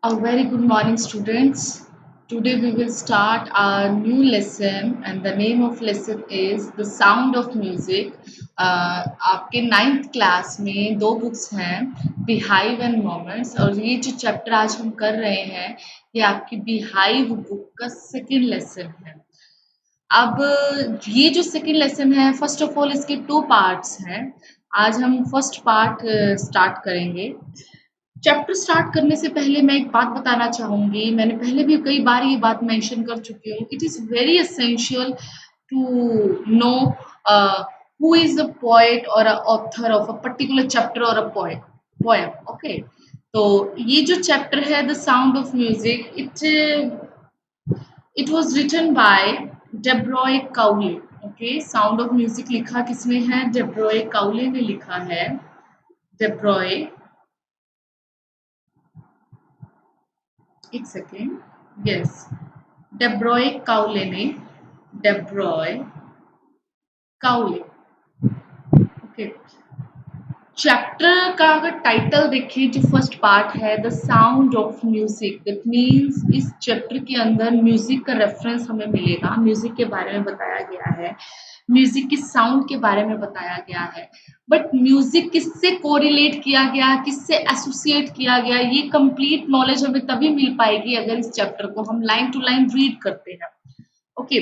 A very good morning, students. Today we will start our new lesson, and the name of lesson is The Sound of Music. आपके ninth class में दो books हैं, beehive and moments, और ये जो chapter आज हम कर रहे हैं ये आपकी बिहाइव बुक का सेकेंड लेसन है। अब ये जो सेकेंड लेसन है, फर्स्ट ऑफ ऑल इसके टू पार्ट्स हैं। आज हम फर्स्ट पार्ट स्टार्ट करेंगे। चैप्टर स्टार्ट करने से पहले मैं एक बात बताना चाहूंगी। मैंने पहले भी कई बार ये बात मेंशन कर चुकी हूँ। It is very essential to know who is a poet और a author of a particular chapter और अ पोएम। ओके, तो ये जो चैप्टर है the sound of music, it was written by Deborah Cowley. Okay, sound of music लिखा किसने है? Debroy Cowley ने लिखा है। डेब्रॉय, एक सेकेंड, यस, डेब्रॉय काउले ने, डेब्रॉय काउले। ओके, चैप्टर का अगर टाइटल देखें, जो फर्स्ट पार्ट है the sound of music, that means इस चैप्टर के अंदर म्यूजिक का रेफरेंस हमें मिलेगा। म्यूजिक के बारे में बताया गया है, म्यूजिक के साउंड के बारे में बताया गया है। बट म्यूजिक किससे कोरिलेट किया गया, किससे एसोसिएट किया गया, ये कंप्लीट नॉलेज हमें तभी मिल पाएगी अगर इस चैप्टर को हम लाइन टू लाइन रीड करते हैं। ओके,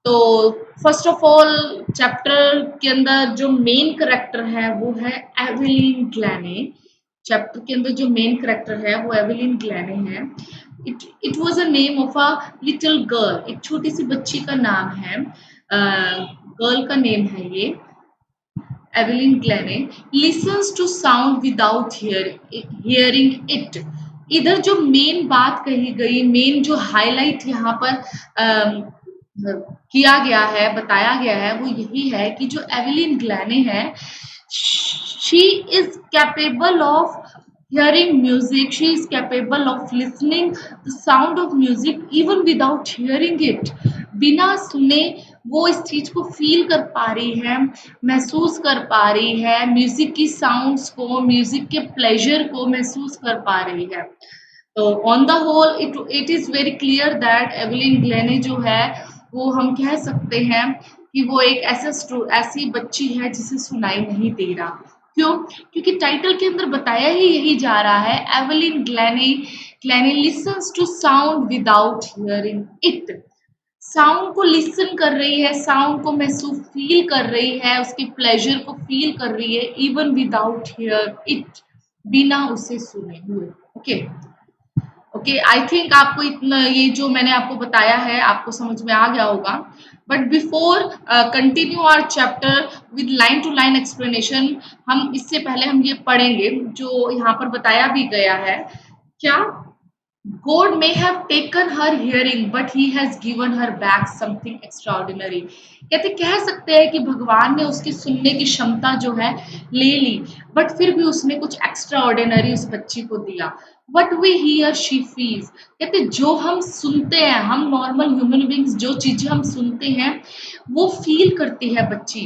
तो फर्स्ट ऑफ ऑल चैप्टर के अंदर जो मेन करेक्टर है वो है एवेलिन ग्लैने। चैप्टर के अंदर जो मेन करेक्टर है वो एवेलिन ग्लैने है। It was a name of a little girl, एक छोटी सी बच्ची का नाम है, गर्ल का नेम है ये, Evelyn Glennie. Listens to sound without hearing it. इधर जो मेन बात कही गई, मेन जो हाईलाइट यहाँ पर किया गया है, बताया गया है, वो यही है कि जो एवेलिन ग्लैने है, she is capable of hearing music, she is capable of listening the sound of music even without hearing it। बिना सुने वो इस चीज को फील कर पा रही है, महसूस कर पा रही है, म्यूजिक की साउंड्स को, म्यूजिक के प्लेजर को महसूस कर पा रही है। तो on the whole it is very clear that Evelyn Glennie जो है वो हम कह सकते हैं कि वो एक ऐसी बच्ची है जिसे सुनाई नहीं दे रहा। क्यों? क्योंकि टाइटल के अंदर बताया ही यही जा रहा है, Evelyn Glennie listens to sound without hearing it. Sound को लिसन कर रही है, साउंड को महसूस फील कर रही है, उसके प्लेजर को फील कर रही है, इवन विदाउट हियर इट, बिना उसे सुने हुए। ओके, ओके, आई थिंक आपको इतना ये जो मैंने आपको बताया है आपको समझ में आ गया होगा। But before continue our chapter with line to line explanation, हम इससे पहले हम ये पढ़ेंगे जो यहाँ पर बताया भी गया है। क्या? God may have taken her hearing, but he has given her back something extraordinary। कहते कह सकते हैं कि भगवान ने उसकी सुनने की क्षमता जो है ले ली, बट फिर भी उसने कुछ एक्स्ट्रा ऑर्डिनरी उस बच्ची को दिया। What we hear she feels। कहते जो हम सुनते हैं, हम नॉर्मल ह्यूमन बींग्स जो चीजें हम सुनते हैं वो फील करती है बच्ची,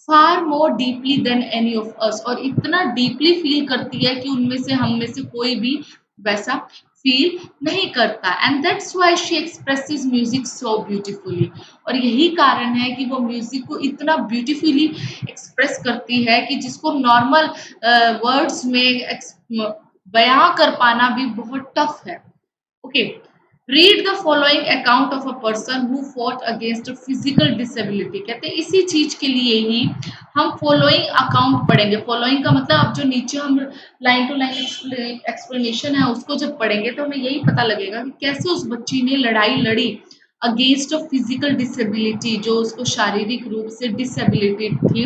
far more deeply than any of us, और इतना डीपली फील करती है कि उनमें से, हम में से कोई भी वैसा फील नहीं करता। And that's why she expresses music so beautifully. और यही कारण है कि वो म्यूजिक को इतना ब्यूटीफुली एक्सप्रेस करती है कि जिसको नॉर्मल वर्ड्स में बयां कर पाना भी बहुत टफ है। Okay, read the following account of a person who fought against physical disability. कहते हैं इसी चीज के लिए ही हम फॉलोइंग अकाउंट पढ़ेंगे। फॉलोइंग का मतलब अब जो नीचे हम लाइन टू लाइन एक्सप्लेनेशन है उसको जब पढ़ेंगे तो हमें यही पता लगेगा कि कैसे उस बच्ची ने लड़ाई लड़ी अगेंस्ट ऑफ फिजिकल डिसेबिलिटी, जो उसको शारीरिक रूप से डिसेबिलिटी थी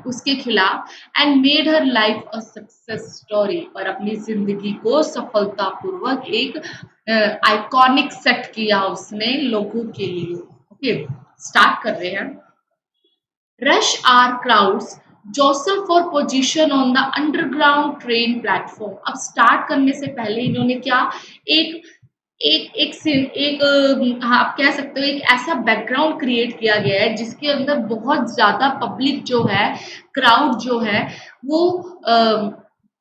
उसके खिलाफ, and made her life a success story, और अपनी जिंदगी को सफलतापूर्वक एक आइकॉनिक सेट किया उसने लोगों के लिए। ओके, स्टार्ट कर रहे हैं। Rush or crowds jostle for position on the underground train platform। अब स्टार्ट करने से पहले इन्होंने क्या, एक एक एक से एक हाँ, आप कह सकते हो एक ऐसा बैकग्राउंड क्रिएट किया गया है जिसके अंदर बहुत ज्यादा पब्लिक जो है, क्राउड जो है वो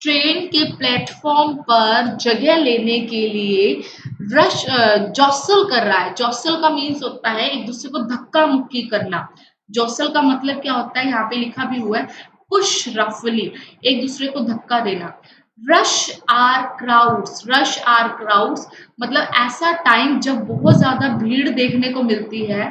ट्रेन के प्लेटफॉर्म पर जगह लेने के लिए रश जॉसल कर रहा है। जॉसल का मीन्स होता है एक दूसरे को धक्का मुक्की करना। जॉसल का मतलब क्या होता है, यहाँ पे लिखा भी हुआ है, पुश रफली, एक दूसरे को धक्का देना। Rush or crowds, rush or crowds मतलब ऐसा टाइम जब बहुत ज्यादा भीड़ देखने को मिलती है।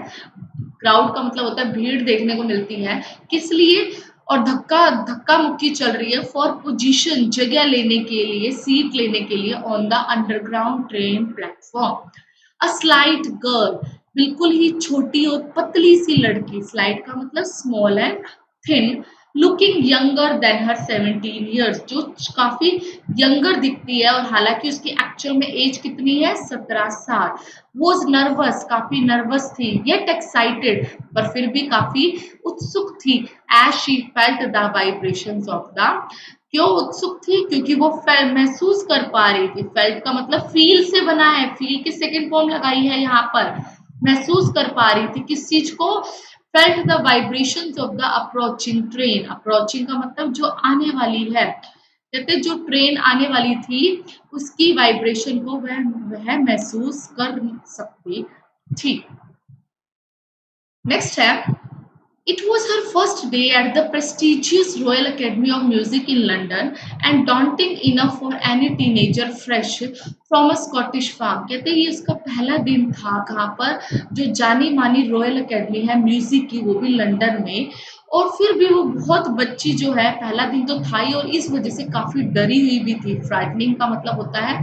क्राउड का मतलब होता है भीड़ देखने को मिलती है, किस लिए, और धक्का धक्का मुक्की चल रही है फॉर पोजीशन, जगह लेने के लिए, सीट लेने के लिए on the underground train platform. A slight girl, बिल्कुल ही छोटी और पतली सी लड़की, स्लाइट का मतलब small and thin, looking younger than her 17 years, जो काफी यंगर दिखती है और हालांकि उसकी एक्चुअल में एज कितनी है, 17 साल। वॉज नर्वस, काफी नर्वस थी, येट एक्साइटेड, पर फिर भी काफी उत्सुक थी, as she felt the vibrations of the, क्यों उत्सुक थी, क्योंकि वो महसूस कर पा रही थी। फेल्ट का मतलब फील से बना है, फील की सेकेंड फॉर्म लगाई है यहाँ पर, महसूस कर पा रही थी किस चीज को, felt the vibrations of the approaching train. Approaching का मतलब जो आने वाली है, कहते जो ट्रेन आने वाली थी उसकी वाइब्रेशन को वह महसूस कर सकती थी। नेक्स्ट है, it was her first day at the prestigious Royal Academy of Music in London and daunting enough for any teenager fresh from a Scottish farm। कहते हैं ये उसका पहला दिन था कहाँ पर, जो जानी मानी रॉयल अकेडमी है म्यूजिक की, वो भी लंदन में, और फिर भी वो बहुत बच्ची जो है, पहला दिन तो था ही और इस वजह से काफी डरी हुई भी थी। फ्राइटनिंग का मतलब होता है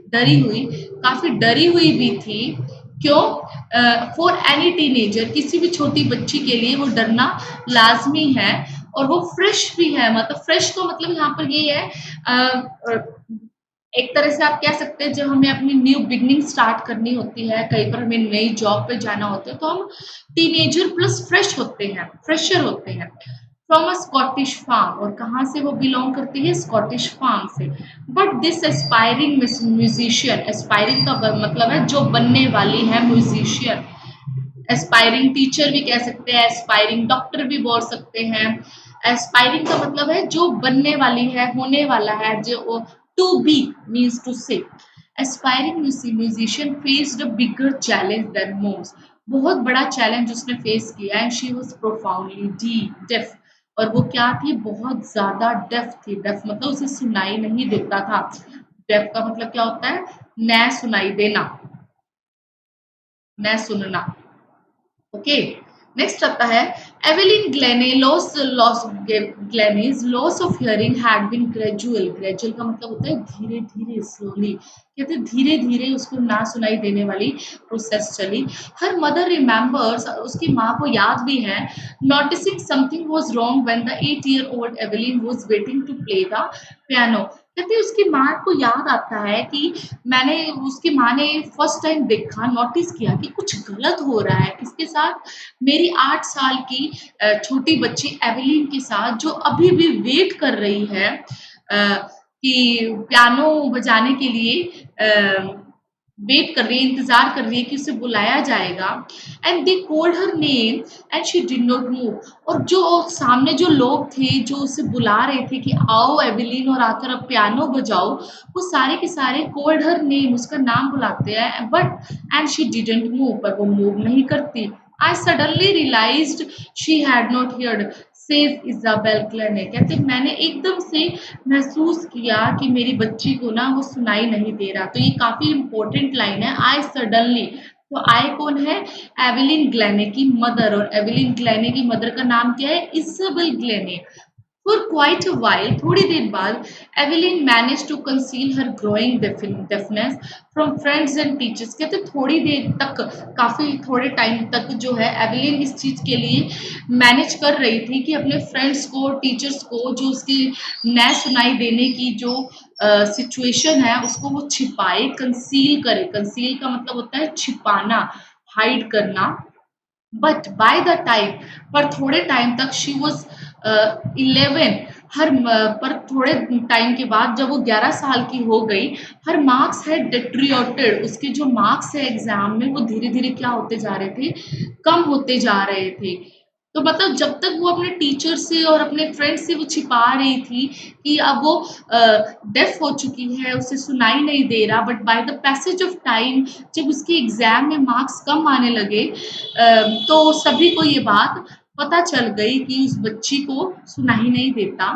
डरी हुई, काफी डरी हुई भी थी। क्यों, फॉर एनी टीनेजर, किसी भी छोटी बच्ची के लिए वो डरना लाजमी है, और वो फ्रेश भी है। मतलब फ्रेश का मतलब यहाँ पर ये है, एक तरह से आप कह सकते हैं जब हमें अपनी न्यू बिगनिंग स्टार्ट करनी होती है, कहीं पर हमें नई जॉब पे जाना होता है, तो हम टीनेजर प्लस फ्रेश होते हैं, फ्रेशर होते हैं। फ्रॉम अ स्कॉटिश फार्म, और कहाँ से वो बिलोंग करती है, स्कॉटिश फार्म से। But this aspiring musician, aspiring का मतलब है जो बनने वाली है, म्यूजिशियन। एस्पायरिंग टीचर भी कह सकते हैं, एस्पायरिंग डॉक्टर भी बोल सकते हैं। एस्पायरिंग का मतलब है जो बनने वाली है, होने वाला है, जो to be means to say. Aspiring musician faced a bigger challenge than most, बहुत बड़ा चैलेंज उसने फेस किया है। शी वाज प्रोफाउंडली डेफ, और वो क्या थी, बहुत ज्यादा डेफ थी। डेफ मतलब उसे सुनाई नहीं देता था। डेफ का मतलब क्या होता है, न सुनाई देना, न सुनना। ओके, नेक्स्ट आता है, Evelyn Glennie Glennie's loss of hearing had been gradual. Gradual का मतलब होता है धीरे धीरे, स्लोली, कहते धीरे धीरे उसको ना सुनाई देने वाली प्रोसेस चली। हर मदर रिमेम्बर्स, उसकी माँ को याद भी है, noticing something was wrong when the 8-year-old Evelyn was waiting to play the piano. कहते उसकी माँ को याद आता है कि उसकी माँ ने फर्स्ट टाइम देखा, नोटिस किया कि कुछ गलत हो रहा है किसके साथ, मेरी 8 साल की छोटी बच्ची एवेलिन के साथ, जो अभी भी वेट कर रही है कि पियानो बजाने के लिए वेट कर रही है, इंतजार कर रही है कि उसे बुलाया जाएगा। And they called her name and she did not move, और जो सामने जो लोग थे जो उसे बुला रहे थे कि आओ एवेलिन और आकर अब पियानो बजाओ, वो सारे के सारे कॉल्ड हर नेम, उसका नाम बुलाते हैं, but and she didn't move, पर वो मूव नहीं करती। I suddenly realised she had not heard safe Isabel Glennie. कहते मैंने एकदम से महसूस किया कि मेरी बच्ची को ना वो सुनाई नहीं दे रहा। तो ये काफी इंपॉर्टेंट लाइन है, आई सडनली। तो आई कौन है, एवेलिन ग्लेने की मदर, और एवेलिन ग्लेने की मदर का नाम क्या है, Isabel Glennie. For quite a while, थोड़ी देर बाद, Evelyn manage to conceal her growing deafness from friends and teachers. कहते थोड़ी देर तक, काफी थोड़े टाइम तक जो है एवेलिन इस चीज के लिए मैनेज कर रही थी कि अपने फ्रेंड्स को, टीचर्स को, जो उसकी न सुनाई देने की जो सिचुएशन है उसको वो छिपाए, कंसील करे। कंसील का मतलब होता है छिपाना, हाइड करना। बट बाय द टाइम, पर थोड़े टाइम तक, शी वॉज 11, पर थोड़े टाइम के बाद जब वो 11 साल की हो गई, हर मार्क्स है डिट्रियोटेड, उसके जो मार्क्स है एग्जाम में वो धीरे धीरे क्या होते जा रहे थे, कम होते जा रहे थे। तो मतलब जब तक वो अपने टीचर से और अपने फ्रेंड से वो छिपा रही थी कि अब वो डेफ हो चुकी है, उसे सुनाई नहीं दे रहा, but by the passage of time जब उसके एग्जाम में मार्क्स कम आने लगे, तो सभी को ये बात पता चल गई कि उस बच्ची को सुनाई नहीं देता।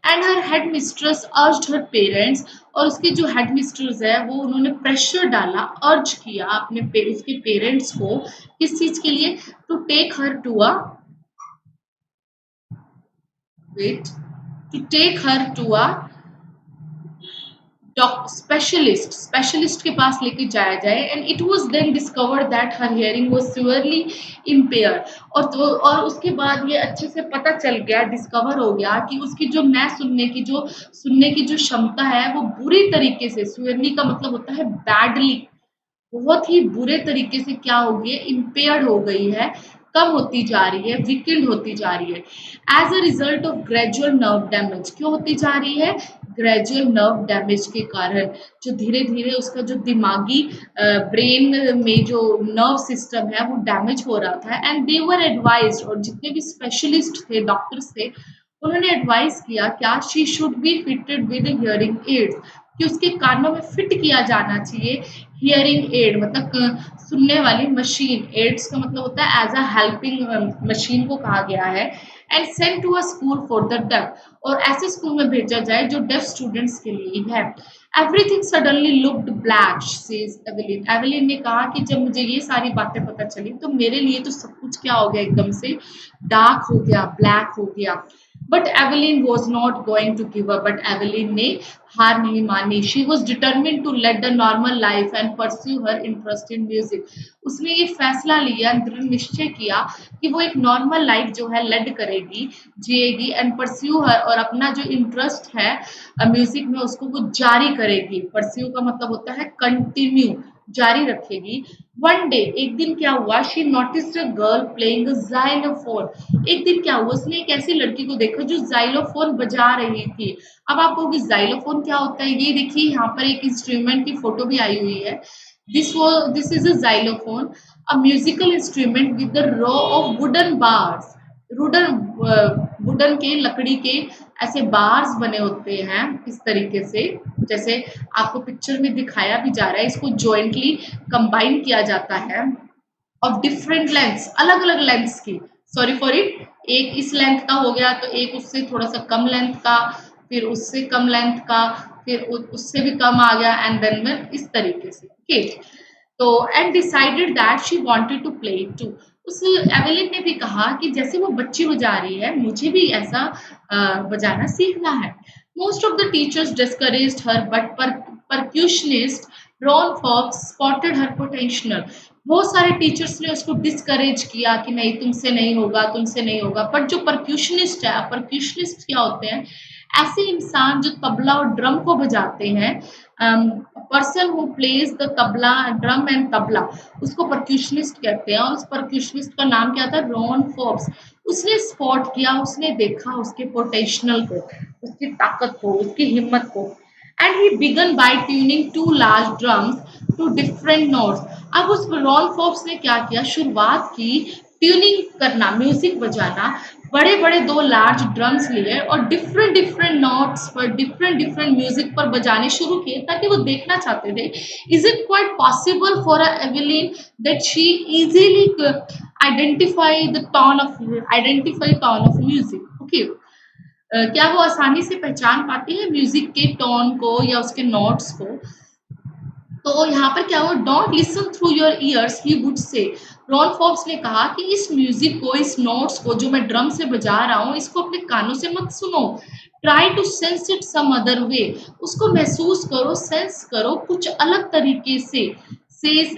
And her head mistress urged her parents, और उसके जो हेड मिस्ट्रेस है वो उन्होंने प्रेशर डाला, अर्ज किया अपने उसके पेरेंट्स को, किस चीज के लिए, to take her to a wait to take her to a specialist के पास लेके जाया जाए। And it was then discovered that her hearing was severely impaired, और उसके बाद ये अच्छे से पता चल गया, डिस्कवर हो गया कि उसकी जो न सुनने की जो क्षमता है वो बुरी तरीके से, सिवियरली का मतलब होता है बैडली, बहुत ही बुरे तरीके से क्या हो गई है, इम्पेयर्ड हो गई है, कम होती जा रही है, वीकेंड होती जा रही है, as a result of gradual nerve damage. क्यों होती जा रही है? ग्रेजुअल नर्व डैमेज के कारण, जो धीरे धीरे उसका जो दिमागी ब्रेन में जो नर्व सिस्टम है वो डैमेज हो रहा था। एंड दे वर एडवाइज्ड, और जितने भी स्पेशलिस्ट थे, डॉक्टर्स थे, उन्होंने एडवाइस किया क्या, she should be fitted with hearing aids, कि उसके कानों में फिट किया जाना चाहिए हियरिंग एड, मतलब सुनने वाली मशीन। एड्स का मतलब होता है एज अ हेल्पिंग मशीन को कहा गया है। And sent to a school for the deaf, और ऐसे स्कूल में भेजा जाए जो डेफ स्टूडेंट्स के लिए है। Everything suddenly looked black, says Evelyn. Evelyn ने कहा कि जब मुझे ये सारी बातें पता चली तो मेरे लिए तो सब कुछ क्या हो गया, एकदम से डार्क हो गया, ब्लैक हो गया। But Evelyn was not going to give up, but Evelyn ने हार नहीं मानी। She was determined to lead the normal life and pursue her interest in music. उसने ये फैसला लिया, दृढ़ निश्चय किया कि वो एक नॉर्मल लाइफ जो है लेड करेगी, जिएगी, एंड परस्यू हर, और अपना जो इंटरेस्ट है म्यूजिक में उसको वो जारी करेगी। परस्यू का मतलब होता है कंटिन्यू, जारी रखेगी। वन डे, एक दिन क्या हुआ, she noticed a girl playing xylophone. एक दिन क्या हुआ, उसने एक ऐसी लड़की को देखा जो जाइलोफोन बजा रही थी। अब आप कहोगे जाइलोफोन क्या होता है, ये देखिए यहाँ पर एक इंस्ट्रूमेंट की फोटो भी आई हुई है। This is a xylophone, a musical instrument with the row of wooden bars. Wooden wooden के, लकड़ी के ऐसे बार्स बने होते हैं इस तरीके से, जैसे आपको पिक्चर में दिखाया भी जा रहा है। इसको जॉइंटली कंबाइन किया जाता है ऑफ डिफरेंट लेंथ्स, अलग अलग लेंथ्स की, सॉरी फॉर इट, एक इस लेंथ का हो गया तो एक उससे थोड़ा सा कम लेंथ का, फिर उससे कम लेंथ का, फिर उससे भी कम आ गया, एंड देन में इस तरीके से। ओके, तो and decided that she wanted to play it too. उस एवेलिन ने भी कहा कि जैसे वो बच्ची बजा रही है, मुझे भी ऐसा बजाना सीखना है। Most of the teachers discouraged her, but percussionist Ron Fox spotted her potential. बहुत सारे टीचर्स ने उसको डिस्करेज किया कि नहीं, तुमसे नहीं होगा, तुमसे नहीं होगा। बट जो परक्यूशनिस्ट है, परक्यूशनिस्ट क्या होते हैं, ऐसे इंसान जो तबला और ड्रम को बजाते हैं, person who plays the tabla, drum and tabla, उसको परक्यूशनिस्ट कहते हैं। और उस परक्यूशनिस्ट का नाम क्या था, रॉन फोर्ब्स। उसने स्पॉट किया, उसने देखा उसके पोटेंशियल को, उसकी ताकत को, उसकी हिम्मत को। And he began by tuning two large drums to different notes. अब उस रॉन फोर्ब्स ने क्या किया, शुरुआत की ट्यूनिंग करना, म्यूजिक बजाना, बड़े बड़े दो लार्ज ड्रम्स लिए और डिफरेंट डिफरेंट नोट्स पर, डिफरेंट डिफरेंट म्यूजिक पर बजाने शुरू किए, ताकि वो देखना चाहते थे, is it quite possible for a Evelyn that she easily identify tone of music. Okay, क्या वो आसानी से पहचान पाती है म्यूजिक के टोन को या उसके नोट्स को? तो यहाँ पर क्या हुआ, don't listen through your ears, he would say. Ron Fox ने कहा कि इस म्यूजिक को, इस नोट्स को जो मैं ड्रम से बजा रहा हूँ, इसको अपने कानों से मत सुनो। Try to sense it some other way, उसको महसूस करो, सेंस करो कुछ अलग तरीके से। सेज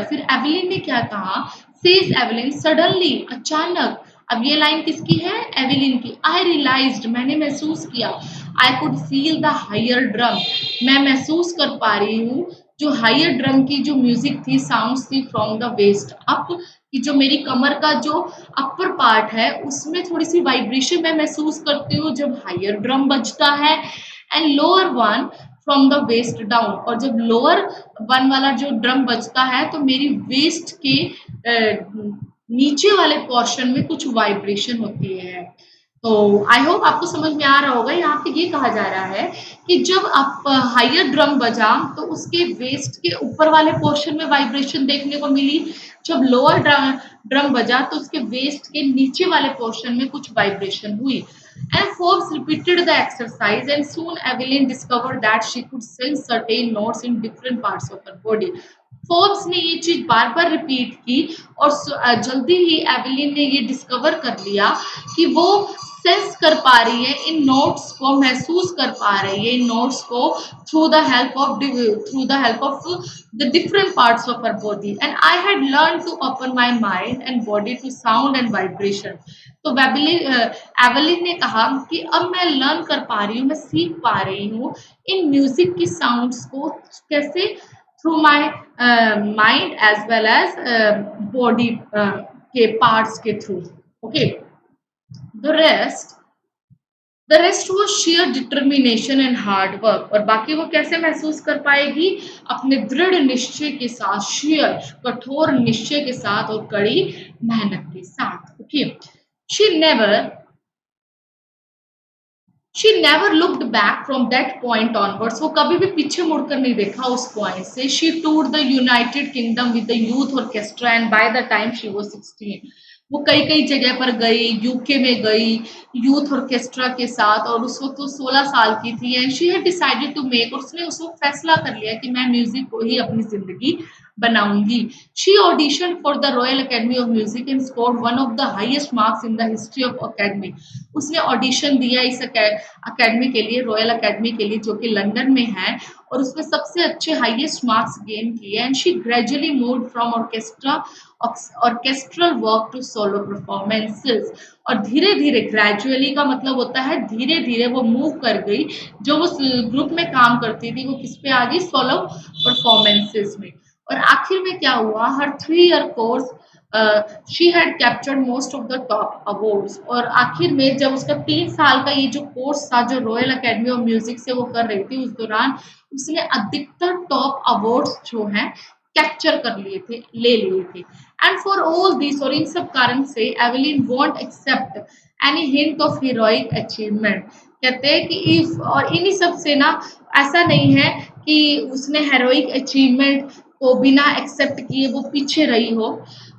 फिर एवेलिन ने क्या कहा, सेज एवेलिन सडनली, अचानक। अब ये लाइन किसकी है, एवेलिन की। आई रियलाइज्ड, मैंने महसूस किया, I could feel the higher drum, मैं महसूस कर पा रही हूँ जो हायर ड्रम की जो म्यूजिक थी, साउंड्स थी फ्रॉम द वेस्ट अप, कि जो मेरी कमर का जो अपर पार्ट है उसमें थोड़ी सी वाइब्रेशन मैं महसूस करती हूँ जब हायर ड्रम बजता है। And lower one from the waist down, और जब लोअर वन वाला जो ड्रम बजता है तो मेरी वेस्ट के नीचे वाले पोर्शन में कुछ वाइब्रेशन होती है। तो आई होप आपको समझ में आ रहा होगा। यहाँ पे ये कहा जा रहा है कि जब आप हायर ड्रम बजा तो उसके वेस्ट के ऊपर वाले पोर्शन में वाइब्रेशन देखने को मिली, जब लोअर ड्रम बजा तो उसके वेस्ट के नीचे वाले पोर्शन में कुछ वाइब्रेशन हुई। And Forbes repeated the exercise, and soon Evelyn discovered that she could sense certain notes in different parts of her body. Forbes ने ये चीज बार बार रिपीट की और जल्दी ही एवेलिन ने ये डिस्कवर कर लिया कि वो सेंस कर पा रही है इन नोट्स को, महसूस कर पा रही है इन नोट्स को through the help of the different parts of her body. And I had learn to open my mind and body to sound and vibration. तो एवेलिन ने कहा कि अब मैं लर्न कर पा रही हूँ, मैं सीख पा रही हूँ इन म्यूजिक की साउंड्स को कैसे, through my mind as well as body के पार्ट्स के थ्रू। ओके, द रेस्ट वो sheer determination and hard work. और बाकी वो कैसे महसूस कर पाएगी, अपने दृढ़ निश्चय के साथ, शेयर कठोर निश्चय के साथ और कड़ी मेहनत के साथ। Okay, she never looked back from that point onwards. वो कभी भी पीछे मुड़कर नहीं देखा उस पॉइंट से। She tour the United kingdom with the youth orchestra and by the time she was 16 वो कई कई जगह पर गई, यूके में गई यूथ ऑर्केस्ट्रा के साथ, और उस वक्त वो 16 साल की थी। And she had decided to make, और उसने उस वक्त फैसला कर लिया कि मैं म्यूजिक को ही अपनी जिंदगी बनाऊंगी। She audition for the royal academy of music and scored one of the highest marks in the history of academy. उसने ऑडिशन दिया इस अकेडमी के लिए, रॉयल अकेडमी के लिए, जो कि लंदन में है, और उसमें सबसे अच्छे हाईएस्ट मार्क्स गेन किए। And she gradually moved from orchestral work to solo performances. और धीरे धीरे, ग्रेजुअली का मतलब होता है धीरे धीरे, वो मूव कर गई। जो वो ग्रुप में काम करती थी वो किस पे आ गई, सोलो परफॉर्मेंसेस में। और आखिर में क्या हुआ, हर 3-year course she had captured most of the top awards. और आखिर में जब उसका 3 साल का ये जो कोर्स था जो रॉयल अकेडमी ऑफ म्यूजिक से वो कर रही थी, उस दौरान उसने अधिकतर टॉप अवार्ड्स जो हैं कैप्चर कर लिए थे, ले लिए थे। एंड फॉर ऑल दिस, और इन सब कारण से, Evelyn won't accept any hint of heroic achievement. कहते हैं कि इफ, और इन्हीं सब से ना, ऐसा नहीं है कि उसने हेरोइक अचीवमेंट को बिना एक्सेप्ट किए वो पीछे रही हो।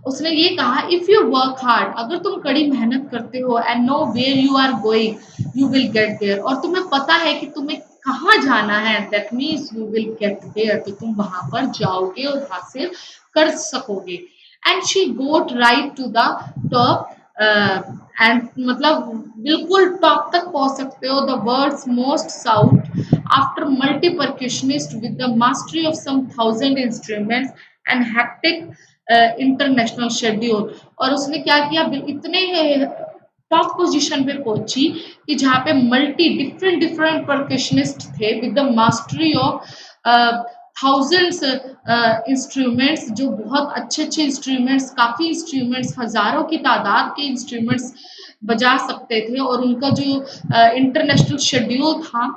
उसने ये कहा, इफ यू वर्क हार्ड, अगर तुम कड़ी मेहनत करते हो, and know where you are going you will get there, और तुम्हें पता है कि तुम्हें कहाँ जाना है, that means you will get there, तो तुम वहां पर जाओगे और हासिल कर सकोगे। And she got right to the top, and मतलब बिल्कुल टॉप तक पहुंच सकते हो। The world's most sought after multi percussionist with the mastery of some 1000 instruments and hectic international schedule. और उसने क्या किया, इतने टॉप पोजीशन पे पहुंची कि जहाँ पे मल्टी डिफरेंट परकशनिस्ट थे with the mastery of thousands instruments, जो बहुत अच्छे अच्छे इंस्ट्रूमेंट्स, काफ़ी इंस्ट्रूमेंट्स, हजारों की तादाद के इंस्ट्रूमेंट्स बजा सकते थे। और उनका जो इंटरनेशनल शेड्यूल था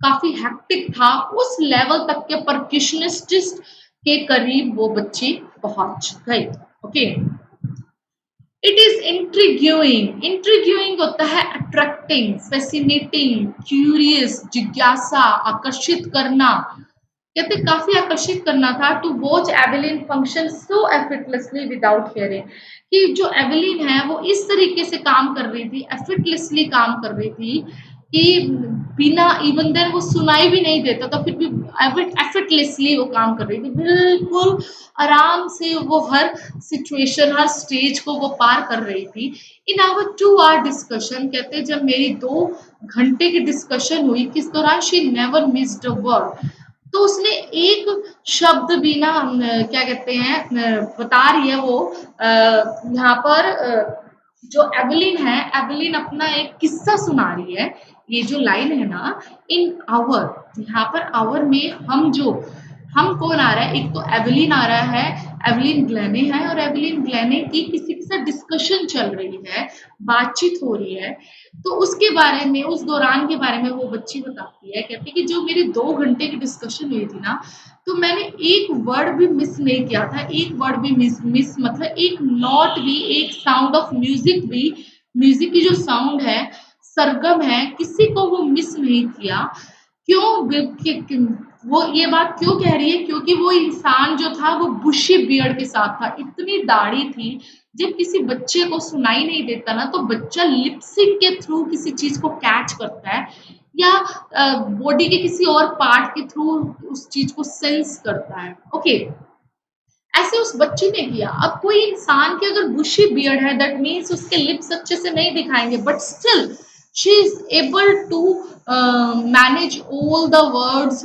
काफ़ी हेक्टिक था। उस लेवल तक के परकशनिस्ट के करीब वो बच्ची पहुंच गई। ओके, इट इज इंट्रीग्यूइंग होता है अट्रैक्टिंग, फैसिनेटिंग, क्यूरियस, जिज्ञासा, आकर्षित करना। कहते काफी आकर्षित करना था। To watch Evelyn function so effortlessly without hearing, कि जो एवेलिन है वो इस तरीके से काम कर रही थी, एफर्टलेसली काम कर रही थी कि बिना, इवन देन वो सुनाई भी नहीं देता था, फिर भी एफर्टलेसली वो काम कर रही थी, बिल्कुल आराम से वो हर सिचुएशन, हर स्टेज को वो पार कर रही थी। इन आवर 2 hour डिस्कशन, कहते हैं जब मेरी 2 घंटे की डिस्कशन हुई, किस दौरान she never missed a word, तो उसने एक शब्द भी ना, क्या कहते हैं, बता रही है वो यहाँ पर जो एवेलिन है, एवेलिन अपना एक किस्सा सुना रही है। ये जो लाइन है ना, इन आवर, यहाँ पर आवर में हम जो हम कौन आ रहा है, एक तो एवलिन आ रहा है, एवलिन ग्लेने है, और एवलिन ग्लेने की किसी के साथ डिस्कशन चल रही है, बातचीत हो रही है। तो उसके बारे में, उस दौरान के बारे में वो बच्ची बताती है, कहती है कि जो मेरी 2 घंटे की डिस्कशन हुई थी ना, तो मैंने एक वर्ड भी मिस नहीं किया था, एक वर्ड भी मिस मतलब एक नोट भी, एक साउंड ऑफ म्यूजिक भी, म्यूजिक की जो साउंड है, सरगम है, किसी को वो मिस नहीं किया। क्यों वो ये बात क्यों कह रही है, क्योंकि वो इंसान जो था वो बुशी बियर्ड के साथ था, इतनी दाढ़ी थी। जब किसी बच्चे को सुनाई नहीं देता ना, तो बच्चा लिपसिंग के थ्रू किसी चीज को कैच करता है, या बॉडी के किसी और पार्ट के थ्रू उस चीज को सेंस करता है। ओके, ऐसे उस बच्ची ने किया। अब कोई इंसान की अगर बुशी बियर्ड है, दैट मीन्स उसके लिप्स अच्छे से नहीं दिखाएंगे, but still she is able to manage all the words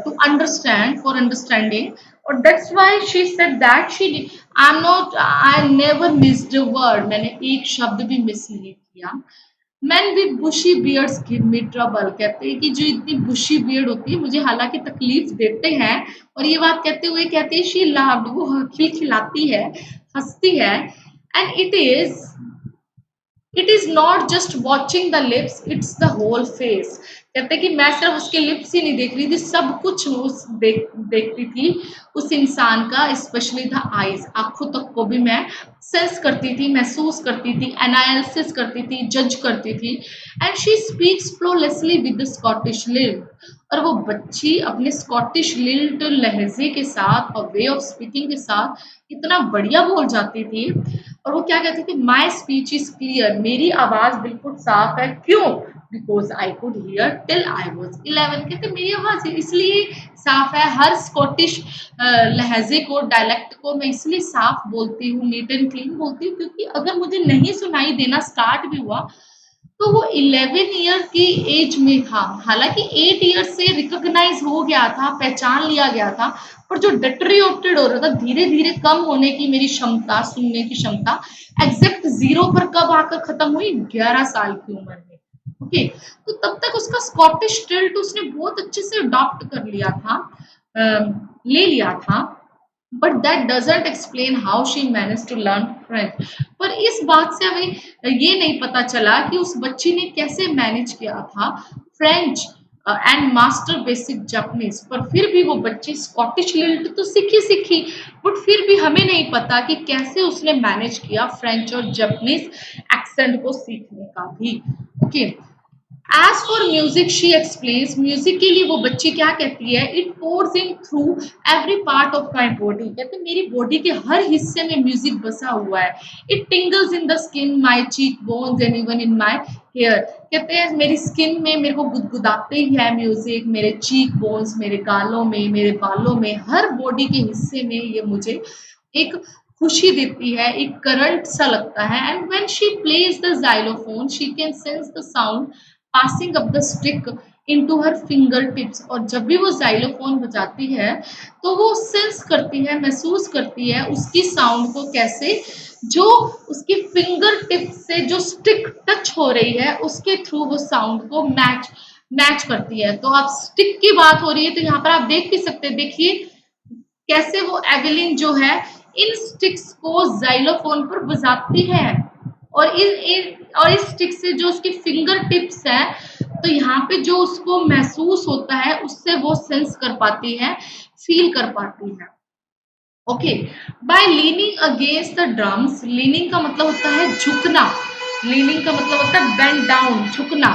to understand, for understanding. और that's why she said that she I am not, I never missed a word, मैंने एक शब्द भी मिस नहीं किया। Man with bushy beards give me trouble, कहते हैं कि जो इतनी बुशी बियर्ड होती है मुझे हालांकि तकलीफ देते हैं। और ये बात कहते हुए कहते हैं शी लाफ्ड, वो खिलखिलाती है, हंसती है। And it is not just watching the lips, it's the whole face. कहते कि मैं सिर्फ उसके लिप्स ही नहीं देख रही थी, सब कुछ उस देखती थी उस इंसान का, स्पेशली द आईज, आंखों तक को भी मैं सेंस करती थी, महसूस करती थी, एनालिसिस करती थी, जज करती थी। And she speaks flawlessly with the Scottish lilt, और वो बच्ची अपने स्कॉटिश लिल्ट लहजे के साथ और वे ऑफ स्पीकिंग के साथ इतना बढ़िया बोल जाती थी। और वो क्या कहती थी, माई स्पीच इज क्लियर, मेरी आवाज बिल्कुल साफ है। क्यों? Because I could hear till I was 11, कहते मेरी आवाज इसलिए साफ है, हर स्कॉटिश लहजे को, डायलेक्ट को मैं इसलिए साफ बोलती हूँ, नीट एंड क्लीन बोलती हूँ, क्योंकि अगर मुझे नहीं सुनाई देना स्टार्ट भी हुआ तो वो 11 ईयर की एज में था। हालांकि 8 ईयर से रिकॉग्नाइज हो गया था, पहचान लिया गया था, पर जो डिटरियोरेटेड हो रहा था, धीरे धीरे कम होने की मेरी क्षमता, सुनने की क्षमता, एग्जैक्ट 0 पर कब आकर खत्म हुई, 11 साल की उम्र में। ओके, तो तब तक उसका स्कॉटिश टिल्ट उसने बहुत अच्छे से अडॉप्ट कर लिया था, ले लिया था। But that doesn't explain how she manage to learn French. पर इस बात से हमें ये नहीं पता चला कि उस बच्ची ने कैसे मैनेज किया था French and master basic Japanese. पर फिर भी वो बच्ची स्कॉटिश लिल्ट तो सीखी, बट फिर भी हमें नहीं पता कि कैसे उसने मैनेज किया फ्रेंच और जापानीज एक्सेंट को सीखने का भी। Okay, as for music she explains, music के लिए वो बच्ची क्या कहती है, it pours in through every part of my body, कहते मेरी बॉडी के हर हिस्से में म्यूजिक बसा हुआ है। It tingles in the skin, my cheek bones and even in my hair, कहते हैं मेरी स्किन में मेरे को गुदगुदाते ही है म्यूजिक, मेरे चीक बोन्स, मेरे गालों में, मेरे बालों में, हर बॉडी के हिस्से में ये मुझे एक खुशी देती है, एक करंट सा लगता है। And when she plays the xylophone she can sense the sound passing up the stick into her finger tips, और जब भी वो जाइलोफोन बजाती है तो वो सेंस करती है, महसूस करती है उसकी साउंड को, कैसे जो उसकी फिंगर टिप से जो स्टिक टच हो रही है उसके थ्रू वो साउंड को मैच करती है। तो आप स्टिक की बात हो रही है, तो यहाँ पर आप देख भी सकते हैं, देखिए कैसे वो एवेलिन जो है इन स्टिक्स को जाइलोफोन पर बजाती है, और इस स्टिक से जो उसकी फिंगर टिप्स है, तो यहाँ पे जो उसको महसूस होता है उससे वो सेंस कर पाती है, फील कर पाती है। Okay, by leaning against the drums, leaning का मतलब होता है झुकना, लीनिंग का मतलब होता है बेंड डाउन, झुकना।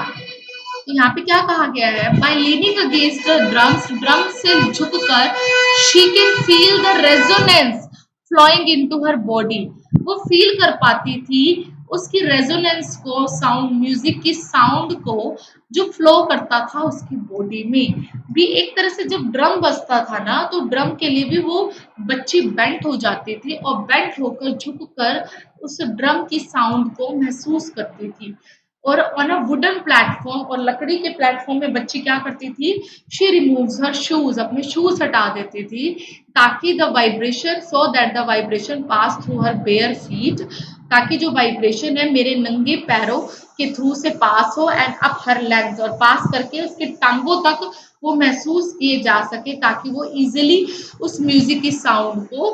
तो यहाँ पे क्या कहा गया है, by leaning against the drums, drum से झुककर she can feel the resonance flowing into her body, वो फील कर पाती थी उसकी रेजोनेंस को, साउंड, म्यूजिक की साउंड को जो फ्लो करता था उसकी बॉडी में भी। एक तरह से जब ड्रम बजता था ना, तो ड्रम के लिए भी वो बच्ची बेंट हो जाती थी, और बेंट होकर झुककर उस ड्रम की साउंड को महसूस करती थी। और ऑन अ वुडन प्लेटफॉर्म, और लकड़ी के प्लेटफॉर्म में बच्ची क्या करती थी, शी रिमूव्स हर शूज, अपने शूज हटा देती थी, ताकि the vibration, so that the vibration pass through her bare feet, ताकि जो वाइब्रेशन है मेरे नंगे पैरों के थ्रू से पास हो एंड अप हर लेग्स, और पास करके उसके टांगों तक वो महसूस किए जा सके ताकि वो इजिली उस म्यूजिक की साउंड को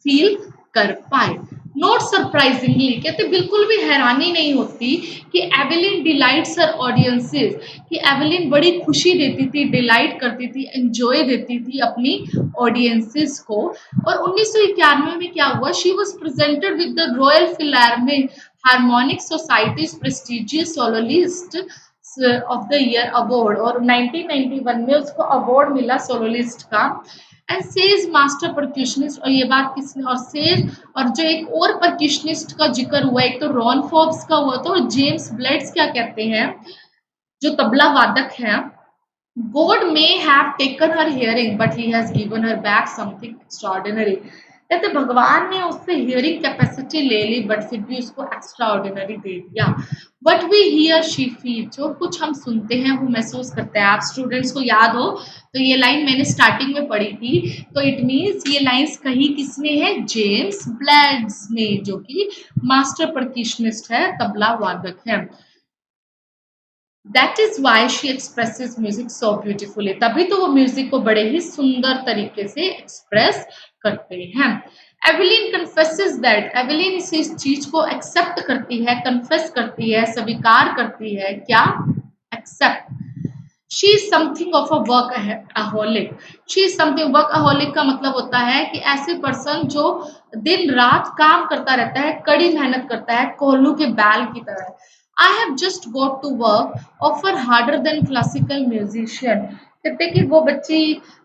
फील कर पाए। नॉट सरप्राइजिंगली, कहते बिल्कुल भी हैरानी नहीं होती कि एवेलिन डिलाइट्स हर ऑडियंसेस, कि एवेलिन बड़ी खुशी देती थी, डिलाइट करती थी, एंजॉय देती थी अपनी ऑडियंसेस को। और 1991 में क्या हुआ, she was presented with the Royal Philharmonic harmonic society's prestigious soloist of the year award, और 1991 में उसको अवार्ड मिला सोलोलिस्ट का। एंड सेज मास्टर परक्यूशनिस्ट, और ये बात किसने, और सेज, और जो एक और परक्यूशनिस्ट का जिक्र हुआ, एक तो रॉन फोर्ब्स का हुआ था, और जेम्स ब्लेड्स क्या कहते हैं जो तबला वादक हैं, God may have taken her hearing, but he has given her back something extraordinary. कहते भगवान ने उससे हियरिंग कैपेसिटी ले ली बट फिर भी उसको एक्स्ट्रा ऑर्डिनरी दे दिया। What we hear she feel, जो कुछ हम सुनते हैं वो महसूस करते हैं। आप स्टूडेंट्स को याद हो तो ये लाइन मैंने स्टार्टिंग में पढ़ी थी, तो इट मीन्स ये लाइन्स कही किसने है, जेम्स ब्लेड्स ने, जो कि मास्टर परक्यूशनिस्ट है, तबला वादक है। That is why she expresses music so beautifully. तभी तो वो म्यूजिक को बड़े ही सुंदर तरीके से एक्सप्रेस करते हैं। एवेलिन कन्फेसेस दैट, एवेलिन इस चीज को एक्सेप्ट करती है, कन्फेस करती है, स्वीकार करती है, क्या, accept. She is something of a workaholic. She is something, workaholic का मतलब होता है कि ऐसे पर्सन जो दिन रात काम करता रहता है, कड़ी मेहनत करता है, कोल्लू के बैल की तरह। I have just got to work, often harder than classical musician. कहते कि वो बच्ची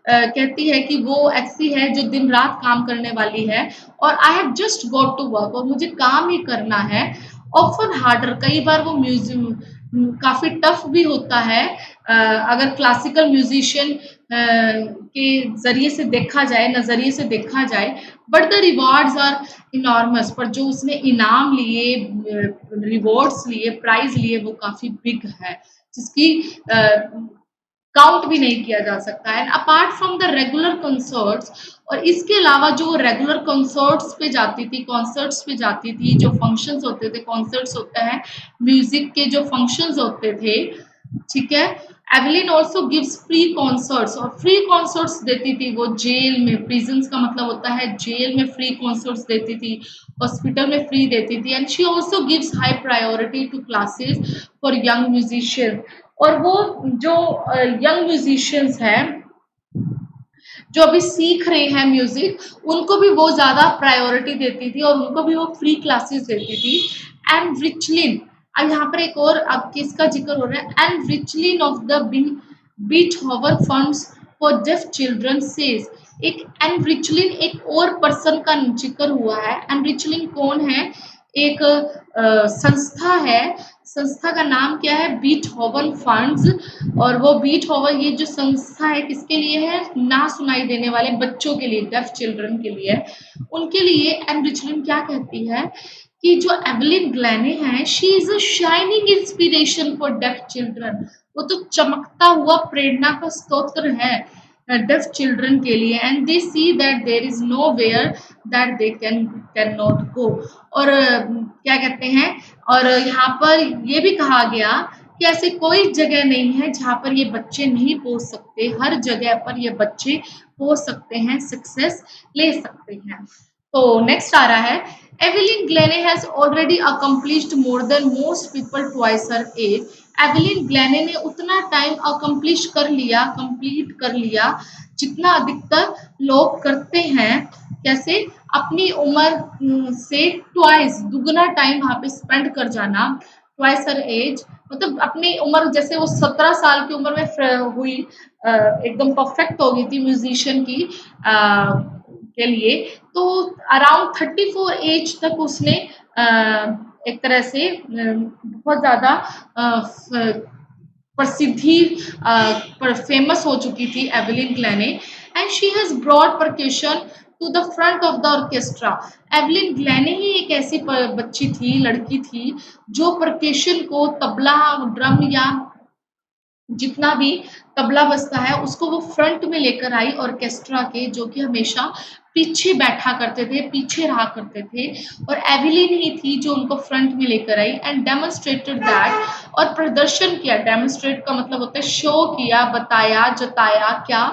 कहती है कि वो ऐसी है जो दिन रात काम करने वाली है, और I have just got to work, और मुझे काम ही करना है। often harder, कई बार वो म्यूजिक काफी टफ भी होता है अगर क्लासिकल म्यूजिशियन के जरिए से देखा जाए, नजरिए से देखा जाए, but the rewards are enormous, पर जो उसने इनाम लिए, रिवॉर्ड्स लिए, प्राइज लिए, वो काफी बिग है, जिसकी काउंट भी नहीं किया जा सकता है। Apart from the regular concerts, और इसके अलावा जो रेगुलर कंसर्ट्स पे जाती थी, कॉन्सर्ट्स पे जाती थी, जो फंक्शंस होते थे, कॉन्सर्ट्स होते हैं म्यूजिक के जो फंक्शंस होते थे, ठीक है। Evelyn also gives free concerts, और फ्री कॉन्सर्ट्स देती थी वो जेल में, प्रिजन्स का मतलब होता है जेल में फ्री कॉन्सर्ट्स देती थी, हॉस्पिटल में फ्री देती थी। And she also gives high priority to classes for young musicians, और वो जो यंग म्यूजिशियंस हैं जो अभी सीख रहे हैं म्यूजिक, उनको भी वो ज्यादा प्रायोरिटी देती थी, और उनको भी वो फ्री क्लासेस देती थी। एंड रिचलिन, अब यहाँ पर एक और अब किसका जिक्र हो रहा है, Ann Richlin of the Beethoven funds for deaf children says, एक एंड रिचलिन एक और पर्सन का जिक्र हुआ है। एंड रिचलिन कौन है, एक संस्था है, संस्था का नाम क्या है, बीटहोवन फंड्स, और वो बीटहोवन ये जो संस्था है किसके लिए है, ना सुनाई देने वाले बच्चों के लिए, डेफ चिल्ड्रन के लिए, उनके लिए। एंड रिचलिन क्या कहती है कि जो एवेलिन ग्लैने है, she is a shining inspiration for deaf children, वो तो चमकता हुआ प्रेरणा का स्तोत्र है डेफ चिल्ड्रन के लिए। And they see that there is nowhere that they can not go, और क्या कहते हैं, और यहाँ पर ये भी कहा गया कि ऐसी कोई जगह नहीं है जहाँ पर ये बच्चे नहीं पहुंच सकते, हर जगह पर ये बच्चे पहुंच सकते हैं, सक्सेस ले सकते हैं। तो नेक्स्ट आ रहा है, Evelyn Glennie has already accomplished more than most people twice her age. Evelyn Glennie ने उतना टाइम अकम्प्लिश कर लिया, कंप्लीट कर लिया, जितना अधिकतर लोग करते हैं। कैसे, अपनी उम्र से ट्वाइस, दुगना टाइम वहाँ पे स्पेंड कर जाना, ट्वाइस हर एज, मतलब अपनी उम्र, जैसे वो 17 साल की उम्र में हुई, एकदम परफेक्ट हो गई थी म्यूजिशियन की के लिए, तो अराउंड 34 एज तक उसने एक तरह से बहुत ज्यादा प्रसिद्धि पर फेमस हो चुकी थी Evelyn Glennie. And she has brought percussion to the front of the orchestra. Evelyn Glennie ही एक ऐसी बच्ची थी, लड़की थी, जो परक्यूशन को, तबला, ड्रम या जितना भी तबला बजता है उसको वो फ्रंट में लेकर आई ऑर्केस्ट्रा के, जो कि हमेशा पीछे बैठा करते थे, पीछे रहा करते थे, और एविलिन ही थी जो उनको फ्रंट में लेकर आई एंड डेमोन्स्ट्रेटेड दैट, और प्रदर्शन किया। डेमोन्स्ट्रेट का मतलब होता है शो किया, बताया, जताया क्या।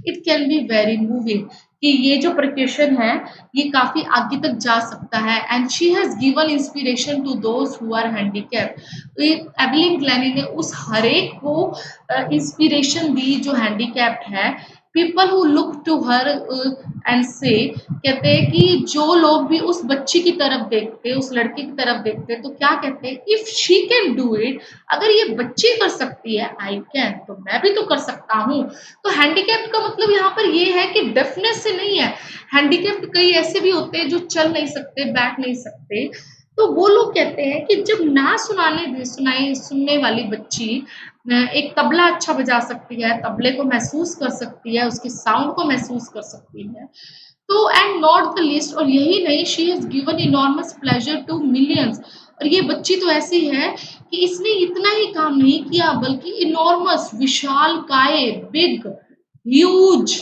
It can be very moving कि ये जो परक्यूशन है ये काफी आगे तक जा सकता है। And she has given inspiration to those who are handicapped. Evelyn Glennie ने उस हरेक को इंस्पिरेशन दी जो हैंडीकैप्ड है। People who look to her and say, कहते हैं कि जो लोग भी उस बच्ची की तरफ देखते, उस लड़की की तरफ देखते, तो क्या कहते हैं, if she can do it, अगर ये बच्ची कर सकती है, आई कैन, तो मैं भी तो कर सकता हूँ। तो हैंडीकैप्ड का मतलब यहाँ पर ये है कि डेफनेस से नहीं है। हैंडीकैप्ड कई ऐसे भी होते हैं जो चल नहीं सकते, बैठ नहीं सकते, तो वो लोग कहते हैं कि जब ना सुनने वाली बच्ची एक तबला अच्छा बजा सकती है, तबले को महसूस कर सकती है, उसके साउंड को महसूस कर सकती है, तो एंड नॉट द लिस्ट, और यही नहीं, she has given enormous pleasure to millions. और ये बच्ची तो ऐसी है कि इसने इतना ही काम नहीं किया, बल्कि इनॉर्मस, विशाल काय, बिग, ह्यूज,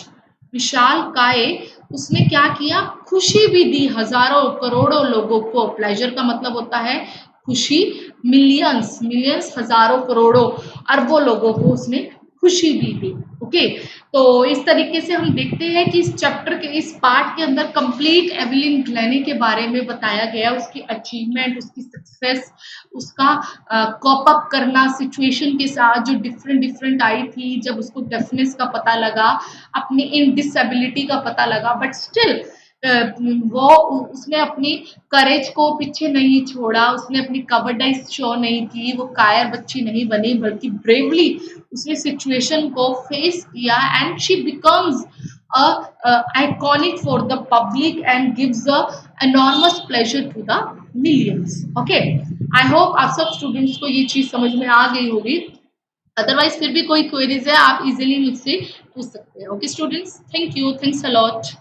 विशाल काय, उसने क्या किया, खुशी भी दी हजारों करोड़ों लोगों को। प्लेजर का मतलब होता है खुशी, मिलियंस, मिलियंस हजारों करोड़ों अरबों लोगों को उसने खुशी भी दी। ओके, तो इस तरीके से हम देखते हैं कि इस चैप्टर के, इस पार्ट के अंदर कंप्लीट एवलिन ग्लैनी के बारे में बताया गया, उसकी अचीवमेंट, उसकी सक्सेस, उसका कॉप अप करना सिचुएशन के साथ जो डिफरेंट डिफरेंट आई थी, जब उसको डेफनेस का पता लगा, अपनी इन डिसेबिलिटी का पता लगा, बट स्टिल वो उसने अपनी करेज को पीछे नहीं छोड़ा, उसने अपनी कवर्डाइज शो नहीं की, वो कायर बच्ची नहीं बनी, बल्कि ब्रेवली उसने सिचुएशन को फेस किया and she becomes iconic for the public and gives a enormous pleasure to the millions. Okay, I hope आप सब स्टूडेंट्स को ये चीज समझ में आ गई होगी। अदरवाइज फिर भी कोई क्वेरीज है आप इजीली मुझसे पूछ सकते हैं। Okay students, thank you, thanks a lot.